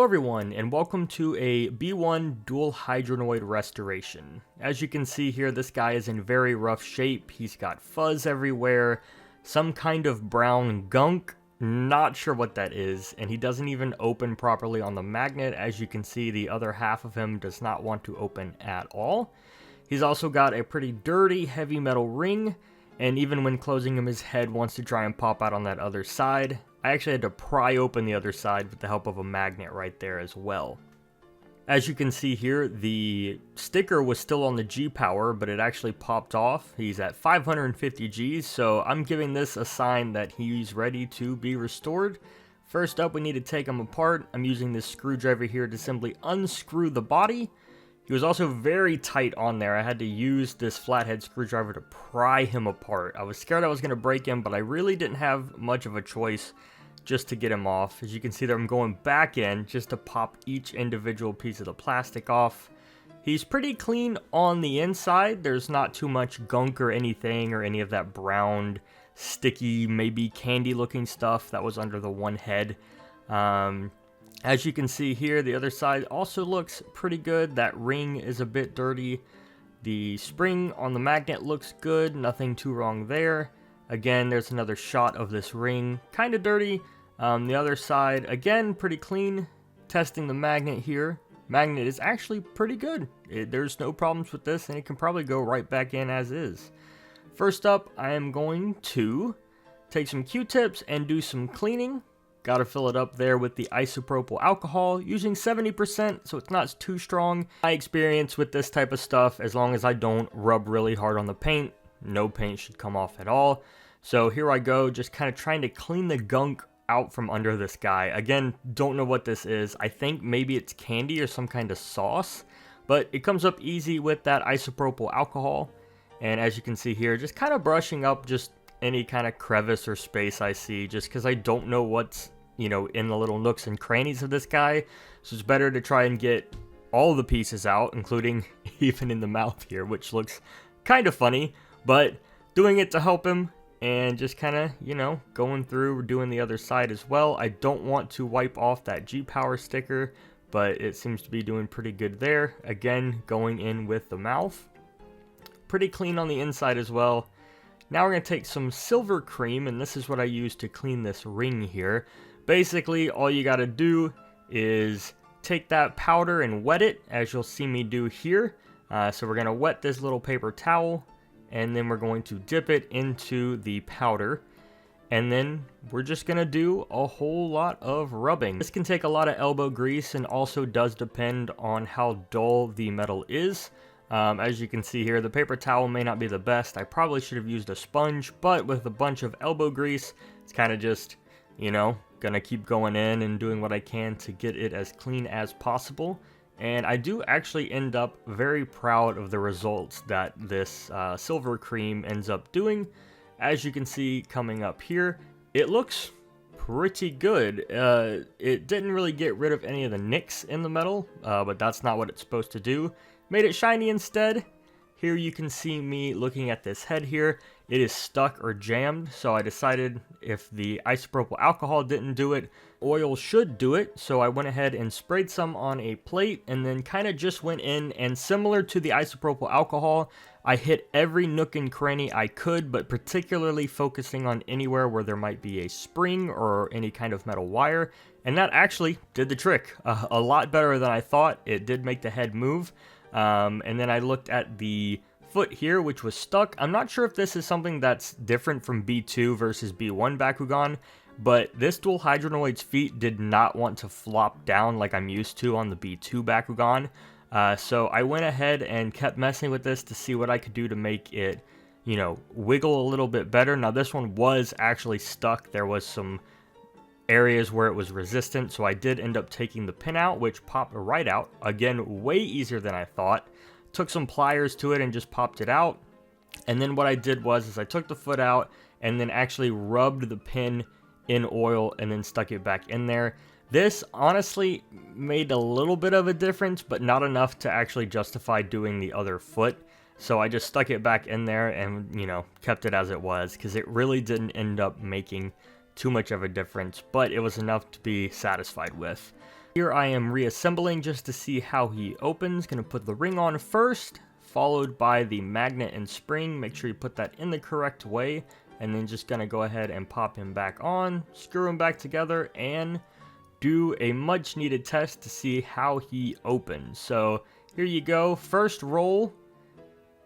everyone, and welcome to a B1 Dual Hydranoid restoration. As you can see here, this guy is in very rough shape. He's got fuzz everywhere, some kind of brown gunk, not sure what that is, and he doesn't even open properly on the magnet. As you can see, the other half of him does not want to open at all. He's also got a pretty dirty heavy metal ring, and even when closing him, his head wants to try and pop out on that other side. I actually had to pry open the other side with the help of a magnet right there as well. As you can see here, the sticker was still on the G power, but it actually popped off. He's at 550 Gs, so I'm giving this a sign that he's ready to be restored. First up, we need to take him apart. I'm using this screwdriver here to simply unscrew the body. He was also very tight on there. I had to use this flathead screwdriver to pry him apart. I was scared I was going to break him, but I really didn't have much of a choice just to get him off. As you can see there, I'm going back in just to pop each individual piece of the plastic off. He's pretty clean on the inside. There's not too much gunk or anything, or any of that brown, sticky, maybe candy looking stuff that was under the one head. As you can see here, the other side also looks pretty good. That ring is a bit dirty. The spring on the magnet looks good, nothing too wrong there. Again, there's another shot of this ring, kind of dirty. The other side, again, pretty clean. Testing the magnet here. Magnet is actually pretty good. There's no problems with this, and it can probably go right back in as is. First up, I am going to take some Q-tips and do some cleaning. Got to fill it up there with the isopropyl alcohol, using 70%, so it's not too strong. My experience with this type of stuff, as long as I don't rub really hard on the paint, no paint should come off at all. So here I go, just kind of trying to clean the gunk out from under this guy. Again, don't know what this is. I think maybe it's candy or some kind of sauce, but it comes up easy with that isopropyl alcohol. And as you can see here, just kind of brushing up just any kind of crevice or space I see, just because I don't know what's, in the little nooks and crannies of this guy. So it's better to try and get all the pieces out, including even in the mouth here, which looks kind of funny, but doing it to help him. And just kind of, going through, doing the other side as well. I don't want to wipe off that G-Power sticker, but it seems to be doing pretty good there. Again, going in with the mouth. Pretty clean on the inside as well. Now we're going to take some silver cream, and this is what I use to clean this ring here. Basically, all you got to do is take that powder and wet it, as you'll see me do here. So we're going to wet this little paper towel, and then we're going to dip it into the powder, and then we're just going to do a whole lot of rubbing. This can take a lot of elbow grease, and also does depend on how dull the metal is. As you can see here, the paper towel may not be the best. I probably should have used a sponge, but with a bunch of elbow grease, it's kind of just, gonna keep going in and doing what I can to get it as clean as possible. And I do actually end up very proud of the results that this silver cream ends up doing. As you can see coming up here, it looks pretty good. It didn't really get rid of any of the nicks in the metal, but that's not what it's supposed to do. Made it shiny instead. Here you can see me looking at this head here. It is stuck or jammed, so I decided if the isopropyl alcohol didn't do it, oil should do it. So I went ahead and sprayed some on a plate, and then kind of just went in, and similar to the isopropyl alcohol, I hit every nook and cranny I could, but particularly focusing on anywhere where there might be a spring or any kind of metal wire, and that actually did the trick. A lot better than I thought. It did make the head move. And then I looked at the foot here, which was stuck. I'm not sure if this is something that's different from B2 versus B1 Bakugan, but this Dual Hydranoid's feet did not want to flop down like I'm used to on the B2 Bakugan. So I went ahead and kept messing with this to see what I could do to make it, wiggle a little bit better. Now this one was actually stuck. There was some areas where it was resistant, so I did end up taking the pin out, which popped right out. Again, way easier than I thought. Took some pliers to it and just popped it out. And then what I did was I took the foot out and then actually rubbed the pin in oil and then stuck it back in there. This honestly made a little bit of a difference, but not enough to actually justify doing the other foot. So I just stuck it back in there and, kept it as it was, because it really didn't end up making too much of a difference, but it was enough to be satisfied with. Here I am reassembling just to see how he opens. Gonna put the ring on first, followed by the magnet and spring. Make sure you put that in the correct way, and then just gonna go ahead and pop him back on, screw him back together, and do a much needed test to see how he opens. So here you go, first roll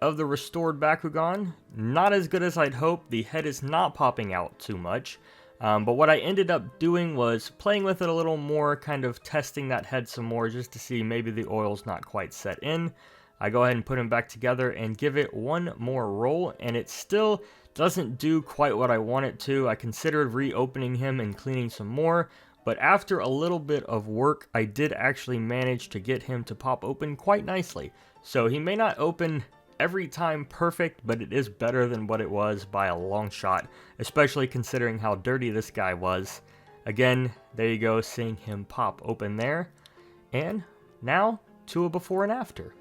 of the restored Bakugan. Not as good as I'd hoped. The head is not popping out too much. But what I ended up doing was playing with it a little more, kind of testing that head some more just to see maybe the oil's not quite set in. I go ahead and put him back together and give it one more roll, and it still doesn't do quite what I want it to. I considered reopening him and cleaning some more, but after a little bit of work, I did actually manage to get him to pop open quite nicely. So he may not open every time perfect, but it is better than what it was by a long shot, especially considering how dirty this guy was. Again, there you go, seeing him pop open there. And now to a before and after.